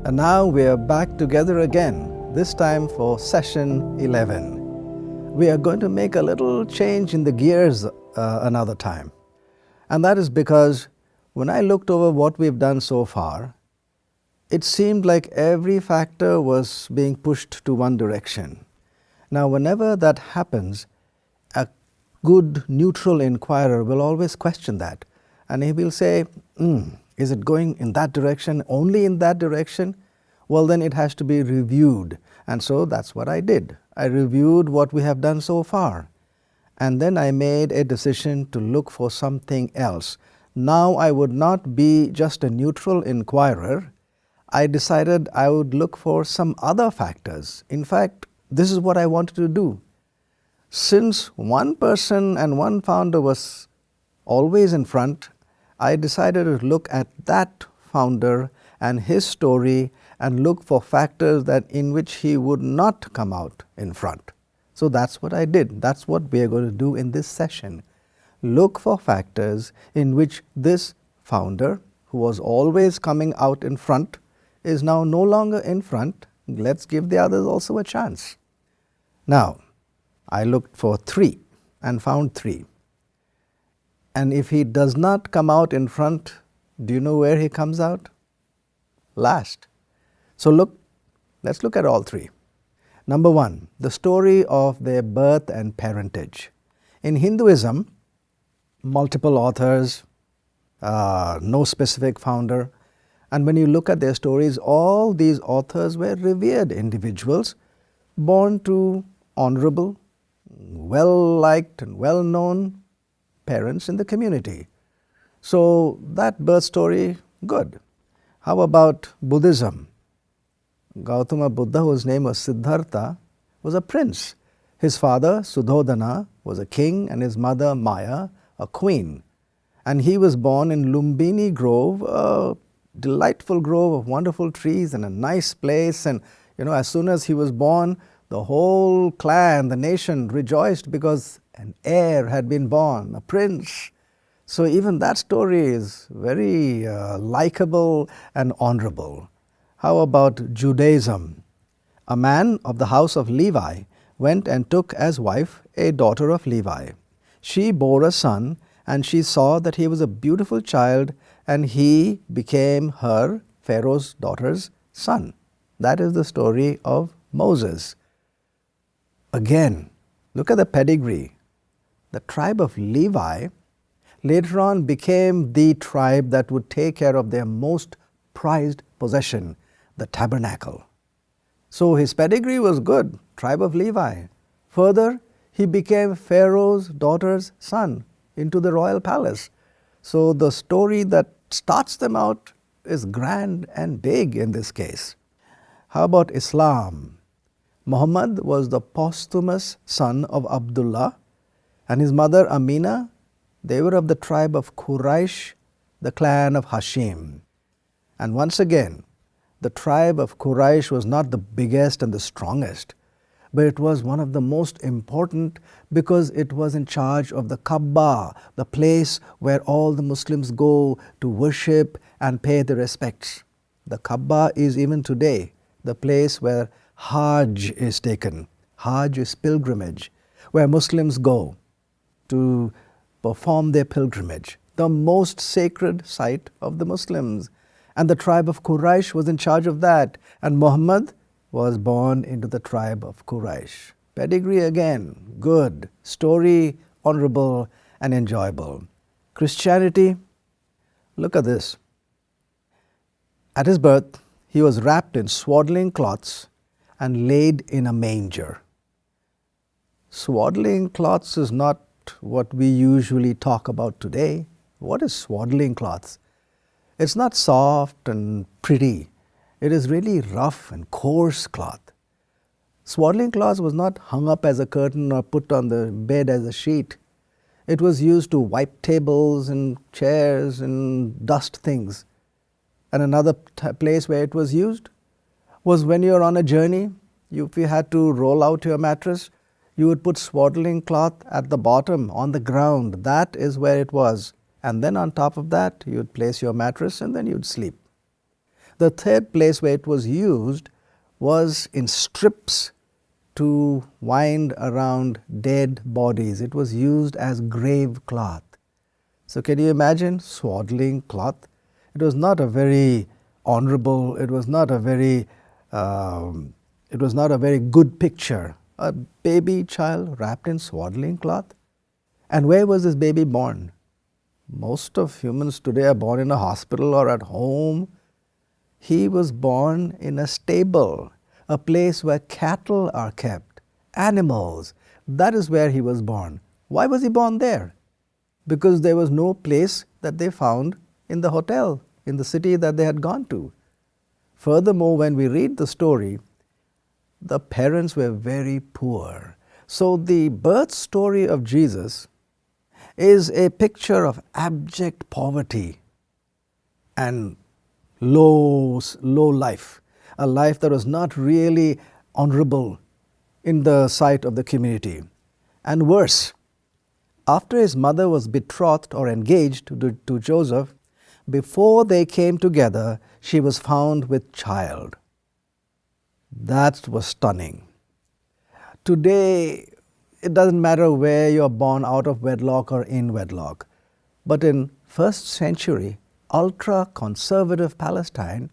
And now we are back together again, this time for session 11. We are going to make a little change in the gears another time. And that is because when I looked over what we've done so far, it seemed like every factor was being pushed to one direction. Now, whenever that happens, a good neutral inquirer will always question that. And he will say, is it going in that direction, only in that direction? Well, then it has to be reviewed. And so that's what I did. I reviewed what we have done so far. And then I made a decision to look for something else. Now I would not be just a neutral inquirer. I decided I would look for some other factors. In fact, this is what I wanted to do. Since one person and one founder was always in front, I decided to look at that founder and his story and look for factors that in which he would not come out in front. So that's what I did. That's what we are going to do in this session. Look for factors in which this founder, who was always coming out in front, is now no longer in front. Let's give the others also a chance. Now, I looked for 3 and found 3. And if he does not come out in front, do you know where he comes out? Last. So let's look at all 3. Number 1, the story of their birth and parentage. In Hinduism, multiple authors, no specific founder. And when you look at their stories, all these authors were revered individuals, born to honorable, well-liked and well-known parents in the community. So that birth story, good. How about Buddhism? Gautama Buddha, whose name was Siddhartha, was a prince. His father, Suddhodana, was a king, and his mother, Maya, a queen. And he was born in Lumbini Grove, a delightful grove of wonderful trees and a nice place. And as soon as he was born, the whole clan, the nation rejoiced because an heir had been born, a prince. So even that story is very likable and honorable. How about Judaism? A man of the house of Levi went and took as wife a daughter of Levi. She bore a son, and she saw that he was a beautiful child, and he became her, Pharaoh's daughter's, son. That is the story of Moses. Again, look at the pedigree. The tribe of Levi later on became the tribe that would take care of their most prized possession, the tabernacle. So his pedigree was good, tribe of Levi. Further, he became Pharaoh's daughter's son into the royal palace. So the story that starts them out is grand and big in this case. How about Islam? Muhammad was the posthumous son of Abdullah, and his mother Amina, they were of the tribe of Quraysh, the clan of Hashim. And once again, the tribe of Quraysh was not the biggest and the strongest, but it was one of the most important because it was in charge of the Kaaba, the place where all the Muslims go to worship and pay their respects. The Kaaba is even today the place where Hajj is taken. Hajj is pilgrimage, where Muslims go to perform their pilgrimage, the most sacred site of the Muslims. And the tribe of Quraysh was in charge of that. And Muhammad was born into the tribe of Quraysh. Pedigree again, good. Story, honorable and enjoyable. Christianity, look at this. At his birth, he was wrapped in swaddling cloths and laid in a manger. Swaddling cloths is not what we usually talk about today. What is swaddling cloths? It's not soft and pretty. It is really rough and coarse cloth. Swaddling cloth was not hung up as a curtain or put on the bed as a sheet. It was used to wipe tables and chairs and dust things. And another place where it was used was when you're on a journey. If you had to roll out your mattress, you would put swaddling cloth at the bottom on the ground. That is where it was. And then on top of that, you would place your mattress and then you'd sleep. The third place where it was used was in strips to wind around dead bodies. It was used as grave cloth. So can you imagine swaddling cloth? It was not a very honorable, it was not a very good picture. A baby child wrapped in swaddling cloth. And where was this baby born? Most of humans today are born in a hospital or at home. He was born in a stable, a place where cattle are kept, animals. That is where he was born. Why was he born there? Because there was no place that they found in the hotel, in the city that they had gone to. Furthermore, when we read the story, the parents were very poor. So the birth story of Jesus is a picture of abject poverty and low life, a life that was not really honorable in the sight of the community. And worse, after his mother was betrothed or engaged to Joseph, before they came together, she was found with child. That was stunning. Today, it doesn't matter where you're born, out of wedlock or in wedlock. But in first century, ultra-conservative Palestine,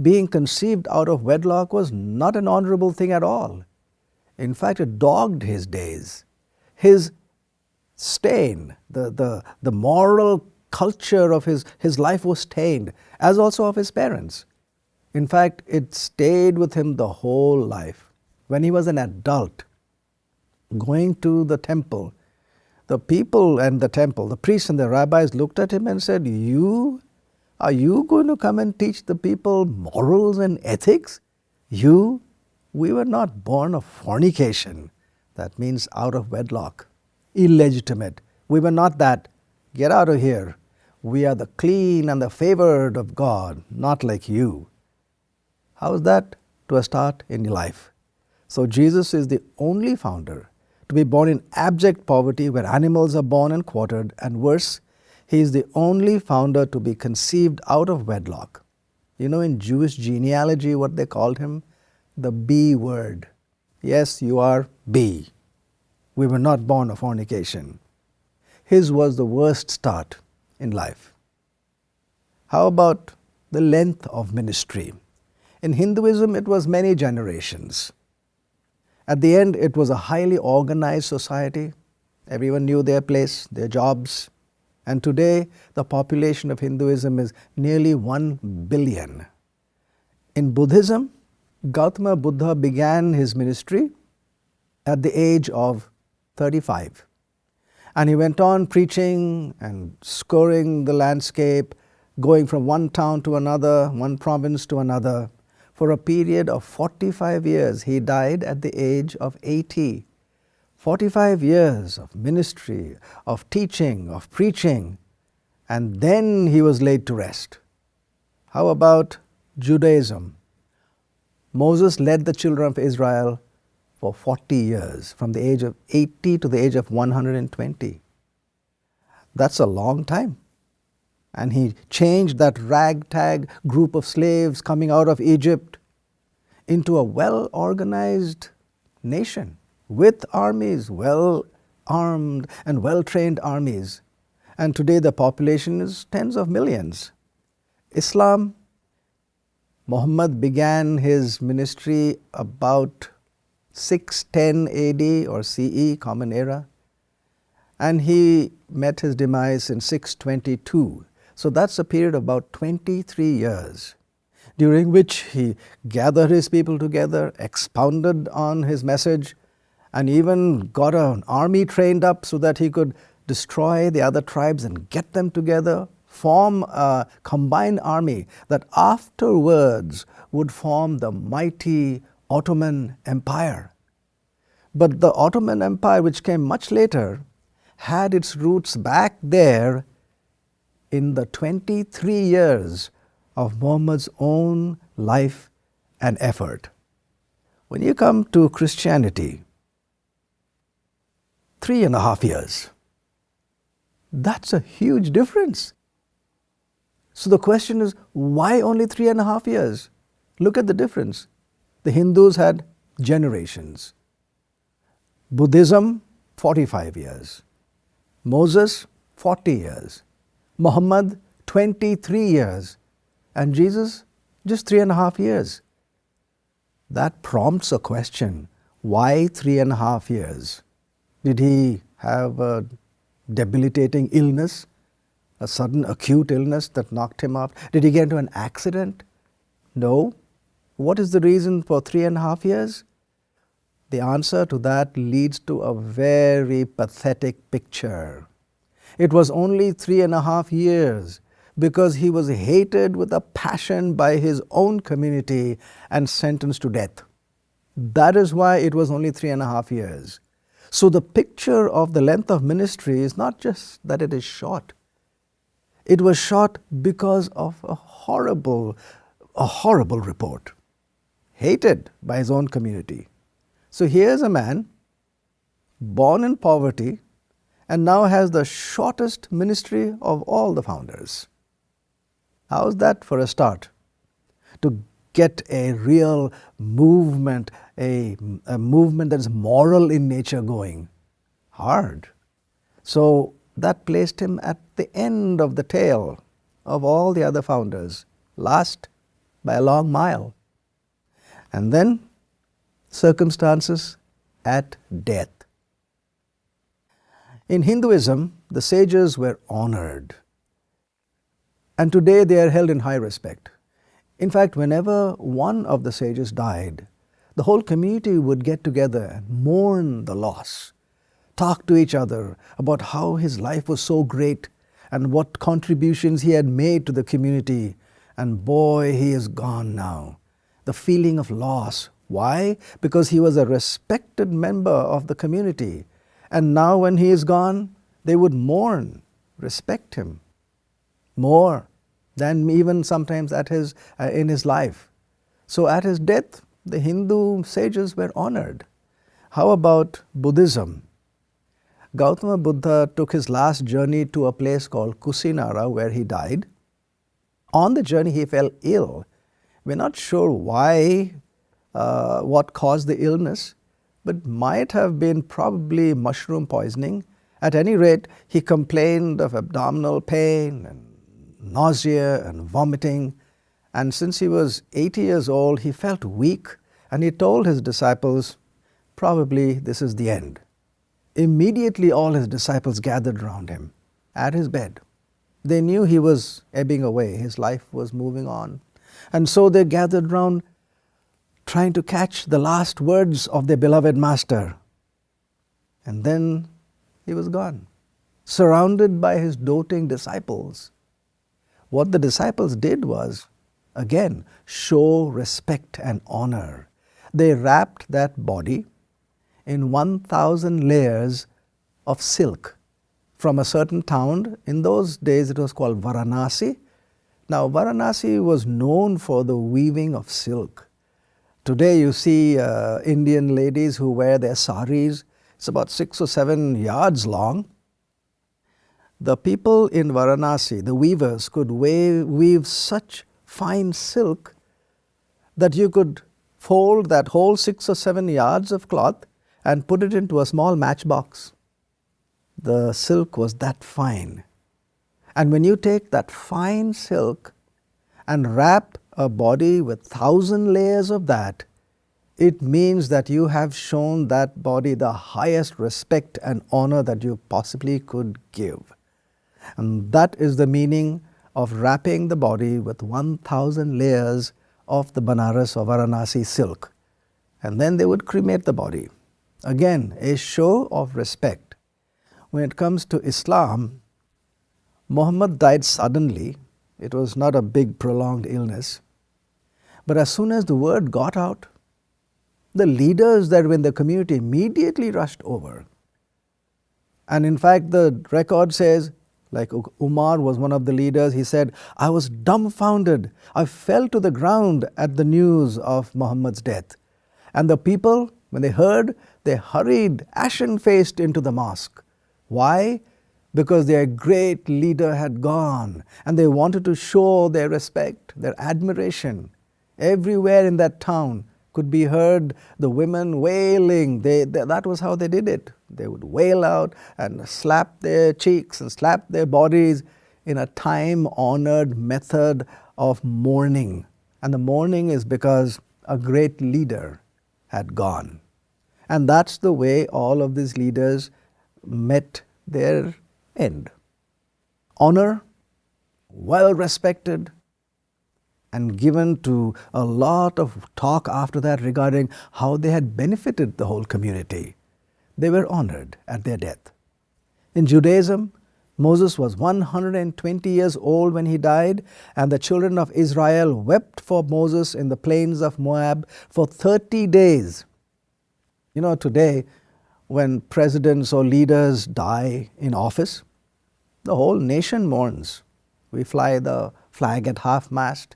being conceived out of wedlock was not an honorable thing at all. In fact, it dogged his days. His stain, the moral culture of his life was stained, as also of his parents. In fact, it stayed with him the whole life. When he was an adult, going to the temple, the people and the temple, the priests and the rabbis looked at him and said, are you going to come and teach the people morals and ethics? We were not born of fornication. That means out of wedlock, illegitimate. We were not that. Get out of here. We are the clean and the favored of God, not like you. How is that to a start in life? So Jesus is the only founder to be born in abject poverty where animals are born and quartered, and worse, he is the only founder to be conceived out of wedlock. You know, in Jewish genealogy, what they called him? The B word. Yes, you are B. We were not born of fornication. His was the worst start in life. How about the length of ministry? In Hinduism, it was many generations. At the end, it was a highly organized society. Everyone knew their place, their jobs. And today, the population of Hinduism is nearly 1 billion. In Buddhism, Gautama Buddha began his ministry at the age of 35. And he went on preaching and scouring the landscape, going from one town to another, one province to another. For a period of 45 years, he died at the age of 80. 45 years of ministry, of teaching, of preaching, and then he was laid to rest. How about Judaism? Moses led the children of Israel for 40 years, from the age of 80 to the age of 120. That's a long time. And he changed that ragtag group of slaves coming out of Egypt into a well-organized nation with armies, well-armed and well-trained armies. And today the population is tens of millions. Islam, Muhammad began his ministry about 610 AD or CE, Common Era, and he met his demise in 622. So that's a period of about 23 years, during which he gathered his people together, expounded on his message, and even got an army trained up so that he could destroy the other tribes and get them together, form a combined army that afterwards would form the mighty Ottoman Empire. But the Ottoman Empire, which came much later, had its roots back there in the 23 years of Muhammad's own life and effort. When you come to Christianity, 3.5 years. That's a huge difference. So the question is, why only 3.5 years? Look at the difference. The Hindus had generations. Buddhism, 45 years. Moses, 40 years. Muhammad, 23 years. And Jesus, just 3.5 years. That prompts a question. Why 3.5 years? Did he have a debilitating illness? A sudden acute illness that knocked him up? Did he get into an accident? No. What is the reason for 3.5 years? The answer to that leads to a very pathetic picture. It was only 3.5 years because he was hated with a passion by his own community and sentenced to death. That is why it was only 3.5 years. So the picture of the length of ministry is not just that it is short. It was short because of a horrible report. Hated by his own community. So here's a man born in poverty and now has the shortest ministry of all the founders. How's that for a start? To get a real movement, a movement that is moral in nature going. Hard. So that placed him at the end of the tail of all the other founders, last by a long mile. And then circumstances at death. In Hinduism, the sages were honored. And today they are held in high respect. In fact, whenever one of the sages died, the whole community would get together and mourn the loss, talk to each other about how his life was so great and what contributions he had made to the community. And boy, he is gone now. The feeling of loss. Why? Because he was a respected member of the community. And now when he is gone, they would mourn, respect him more than even sometimes in his life. So at his death, the Hindu sages were honored. How about Buddhism? Gautama Buddha took his last journey to a place called Kusinara where he died. On the journey he fell ill. We're not sure why, what caused the illness, but might have been probably mushroom poisoning. At any rate, he complained of abdominal pain and nausea and vomiting. And since he was 80 years old, he felt weak and he told his disciples, probably this is the end. Immediately all his disciples gathered round him at his bed. They knew he was ebbing away, his life was moving on. And so they gathered round trying to catch the last words of their beloved master. And then he was gone, surrounded by his doting disciples. What the disciples did was, again, show respect and honor. They wrapped that body in 1,000 layers of silk from a certain town. In those days it was called Varanasi. Now Varanasi was known for the weaving of silk. Today you see Indian ladies who wear their saris. It's about 6 or 7 yards long. The people in Varanasi, the weavers, could weave such fine silk that you could fold that whole 6 or 7 yards of cloth and put it into a small matchbox. The silk was that fine. And when you take that fine silk and wrap a body with 1,000 layers of that, it means that you have shown that body the highest respect and honor that you possibly could give. And that is the meaning of wrapping the body with 1,000 layers of the Banaras or Varanasi silk. And then they would cremate the body. Again, a show of respect. When it comes to Islam, Muhammad died suddenly. It was not a big prolonged illness. But as soon as the word got out, the leaders that were in the community immediately rushed over. And in fact, the record says, like Umar was one of the leaders, he said, I was dumbfounded. I fell to the ground at the news of Muhammad's death. And the people, when they heard, they hurried ashen-faced into the mosque. Why? because their great leader had gone, and they wanted to show their respect, their admiration. Everywhere in that town could be heard the women wailing. That was how they did it. They would wail out and slap their cheeks and slap their bodies in a time-honored method of mourning. And the mourning is because a great leader had gone. And that's the way all of these leaders met their end. Honor, well respected, and given to a lot of talk after that regarding how they had benefited the whole community. They were honored at their death. In Judaism, Moses was 120 years old when he died, and the children of Israel wept for Moses in the plains of Moab for 30 days. You know, today, when presidents or leaders die in office, the whole nation mourns. We fly the flag at half-mast,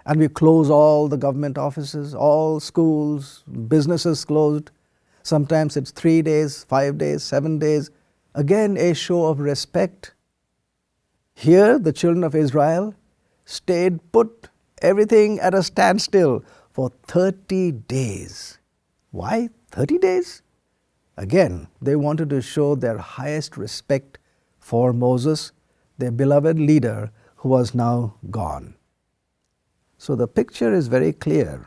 and we close all the government offices, all schools, businesses closed. Sometimes it's 3 days, 5 days, 7 days. Again, a show of respect. Here, the children of Israel stayed put, everything at a standstill for 30 days. Why 30 days? Again, they wanted to show their highest respect for Moses, their beloved leader who was now gone. So the picture is very clear.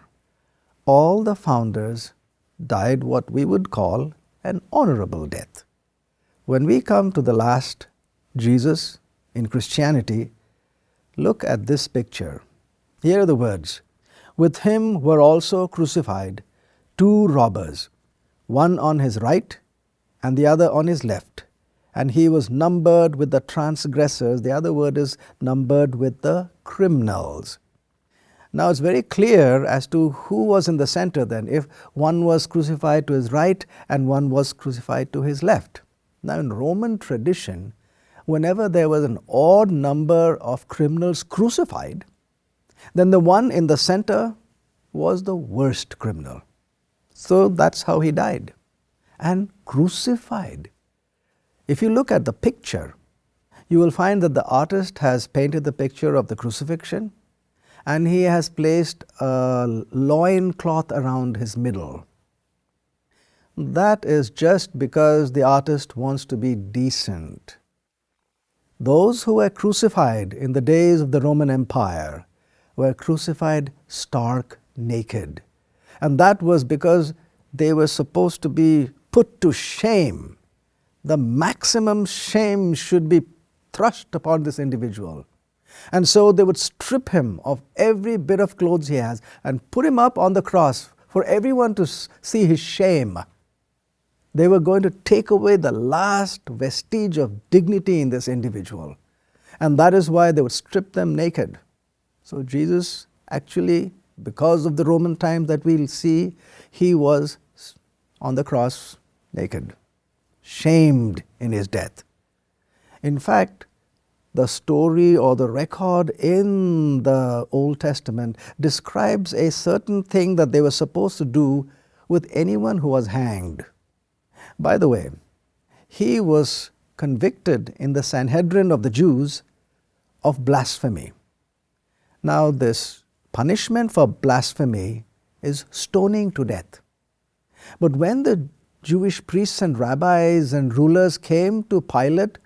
All the founders died what we would call an honorable death. When we come to the last Jesus in Christianity, look at this picture. Here are the words. With him were also crucified 2 robbers, one on his right and the other on his left. And he was numbered with the transgressors. The other word is numbered with the criminals. Now it's very clear as to who was in the center then, if one was crucified to his right and one was crucified to his left. Now in Roman tradition, whenever there was an odd number of criminals crucified, then the one in the center was the worst criminal. So that's how he died. And crucified. If you look at the picture, you will find that the artist has painted the picture of the crucifixion, and he has placed a loin cloth around his middle. That is just because the artist wants to be decent. Those who were crucified in the days of the Roman Empire were crucified stark naked. And that was because they were supposed to be put to shame. The maximum shame should be thrust upon this individual. And so they would strip him of every bit of clothes he has and put him up on the cross for everyone to see his shame. They were going to take away the last vestige of dignity in this individual. And that is why they would strip them naked. So Jesus actually, because of the Roman time that we'll see, he was on the cross naked, shamed in his death. In fact, the story or the record in the Old Testament describes a certain thing that they were supposed to do with anyone who was hanged. By the way, he was convicted in the Sanhedrin of the Jews of blasphemy. Now, this punishment for blasphemy is stoning to death. But when the Jewish priests and rabbis and rulers came to Pilate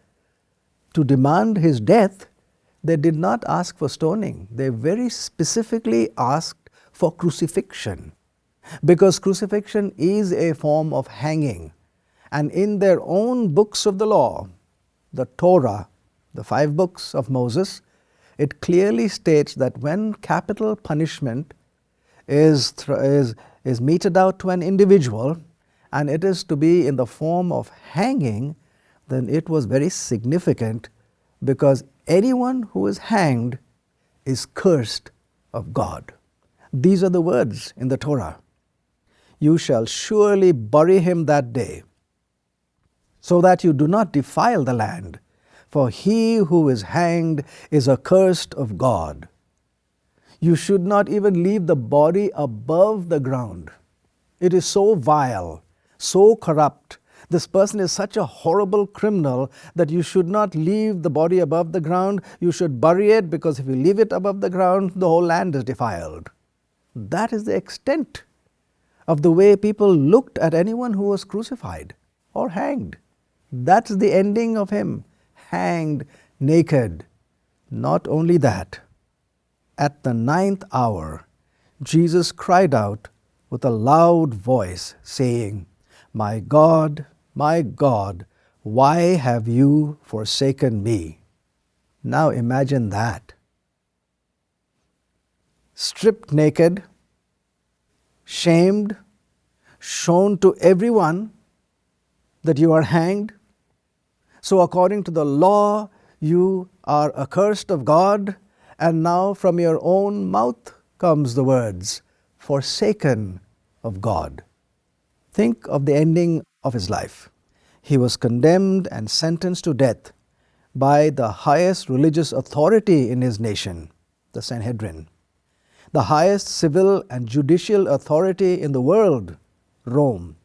to demand his death, they did not ask for stoning. They very specifically asked for crucifixion, because crucifixion is a form of hanging. And in their own books of the law, the Torah, the 5 books of Moses, it clearly states that when capital punishment is meted out to an individual, and it is to be in the form of hanging, then it was very significant, because anyone who is hanged is cursed of God. These are the words in the Torah. You shall surely bury him that day, so that you do not defile the land, for he who is hanged is accursed of God. You should not even leave the body above the ground. It is so vile, so corrupt, This person is such a horrible criminal that you should not leave the body above the ground. You should bury it, because if you leave it above the ground, the whole land is defiled. That is the extent of the way people looked at anyone who was crucified or hanged. That's the ending of him, hanged naked. Not only that, at the 9th hour, Jesus cried out with a loud voice, saying, my God, why have you forsaken me?" Now imagine that. Stripped naked, shamed, shown to everyone that you are hanged. So according to the law, you are accursed of God, and now from your own mouth comes the words, forsaken of God. Think of the ending of his life. He was condemned and sentenced to death by the highest religious authority in his nation, the Sanhedrin. The highest civil and judicial authority in the world, Rome.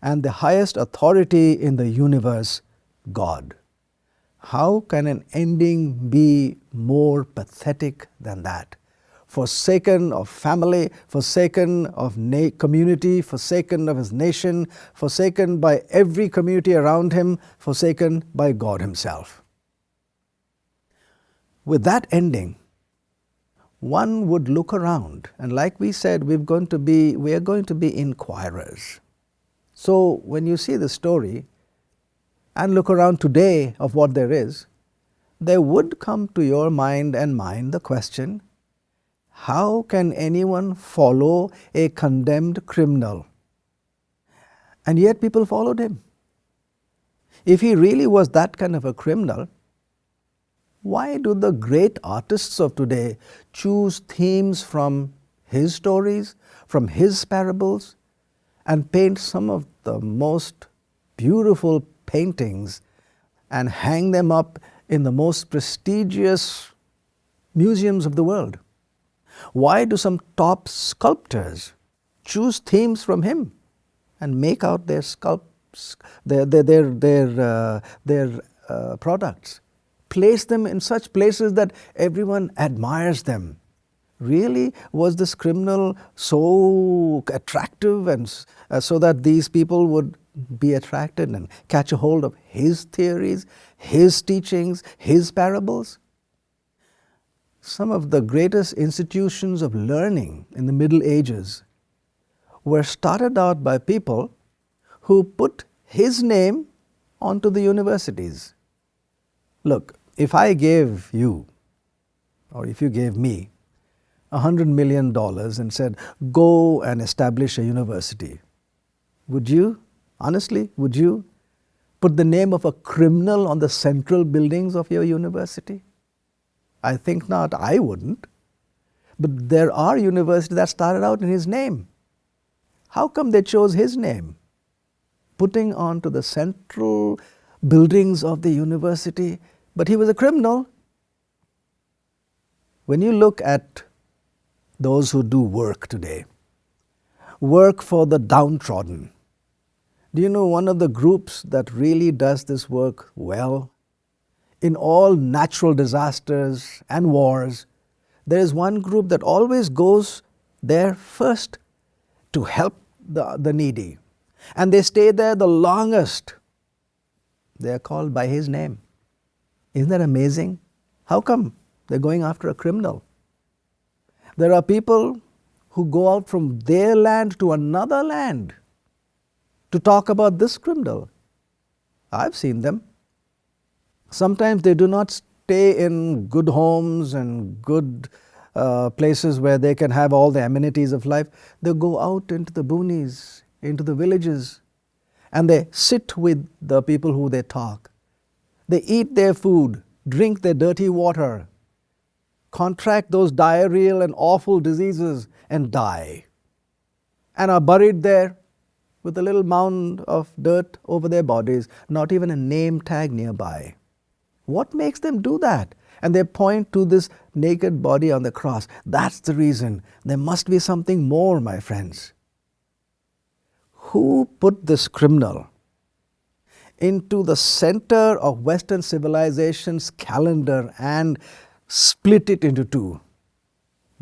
And the highest authority in the universe, God. How can an ending be more pathetic than that? Forsaken of family, forsaken of community, forsaken of his nation, forsaken by every community around him, forsaken by God himself. With that ending, one would look around, and like we said, we are going to be inquirers. So when you see the story and look around today of what there is, there would come to your mind and mine the question, how can anyone follow a condemned criminal? And yet people followed him. If he really was that kind of a criminal, why do the great artists of today choose themes from his stories, from his parables, and paint some of the most beautiful paintings and hang them up in the most prestigious museums of the world? Why do some top sculptors choose themes from him and make out their products? Place them in such places that everyone admires them. Really, was this criminal so attractive, and so that these people would be attracted and catch a hold of his theories, his teachings, his parables? Some of the greatest institutions of learning in the Middle Ages were started out by people who put his name onto the universities. Look, if I gave you, or if you gave me, $100 million and said, go and establish a university, would you, honestly, would you put the name of a criminal on the central buildings of your university? I think not. I wouldn't. But there are universities that started out in his name. How come they chose his name? Putting onto the central buildings of the university, but he was a criminal. When you look at those who do work today, work for the downtrodden, do you know one of the groups that really does this work well? In all natural disasters and wars, there is one group that always goes there first to help the needy. And they stay there the longest. They are called by his name. Isn't that amazing? How come they're going after a criminal? There are people who go out from their land to another land to talk about this criminal. I've seen them. Sometimes they do not stay in good homes and good places where they can have all the amenities of life. They go out into the boonies, into the villages, and they sit with the people who they talk. They eat their food, drink their dirty water, contract those diarrheal and awful diseases and die, and are buried there with a little mound of dirt over their bodies, not even a name tag nearby. What makes them do that? And they point to this naked body on the cross. That's the reason. There must be something more, my friends. Who put this criminal into the center of Western civilization's calendar and split it into two.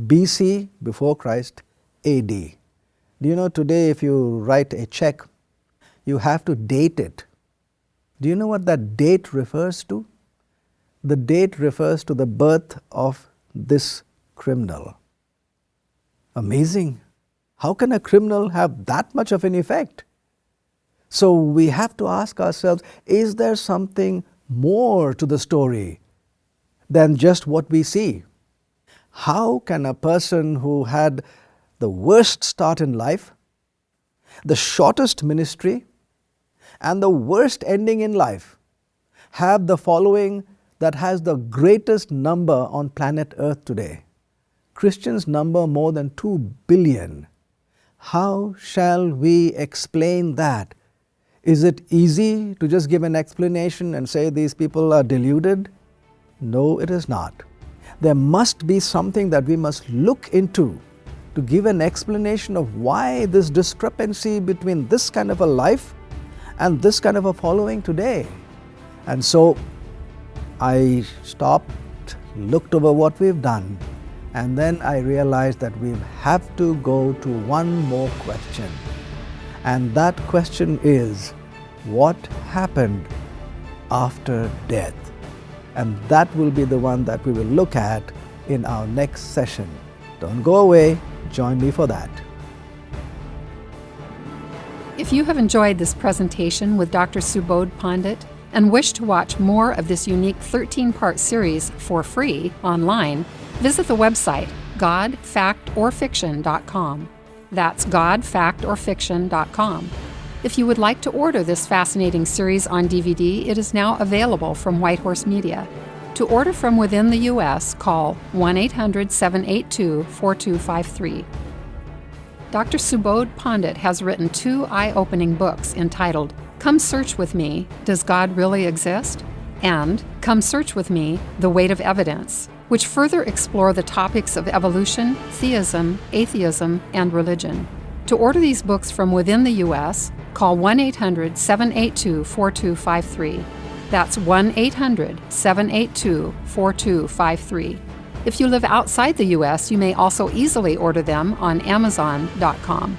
BC, before Christ, AD. Do you know today if you write a check, you have to date it. Do you know what that date refers to? The date refers to the birth of this criminal. Amazing. How can a criminal have that much of an effect? So we have to ask ourselves, is there something more to the story than just what we see? How can a person who had the worst start in life, the shortest ministry, and the worst ending in life have the following that has the greatest number on planet Earth today? Christians number more than 2 billion. How shall we explain that? Is it easy to just give an explanation and say these people are deluded? No, it is not. There must be something that we must look into to give an explanation of why this discrepancy between this kind of a life and this kind of a following today. And so I stopped, looked over what we've done, and then I realized that we have to go to one more question. And that question is, what happened after death? And that will be the one that we will look at in our next session. Don't go away, join me for that. If you have enjoyed this presentation with Dr. Subodh Pandit and wish to watch more of this unique 13-part series for free online, visit the website godfactorfiction.com. That's godfactorfiction.com. If you would like to order this fascinating series on DVD, it is now available from Whitehorse Media. To order from within the U.S., call 1-800-782-4253. Dr. Subodh Pandit has written 2 eye-opening books entitled Come Search With Me, Does God Really Exist? And Come Search With Me, The Weight of Evidence, which further explore the topics of evolution, theism, atheism, and religion. To order these books from within the U.S., call 1-800-782-4253. That's 1-800-782-4253. If you live outside the U.S., you may also easily order them on Amazon.com.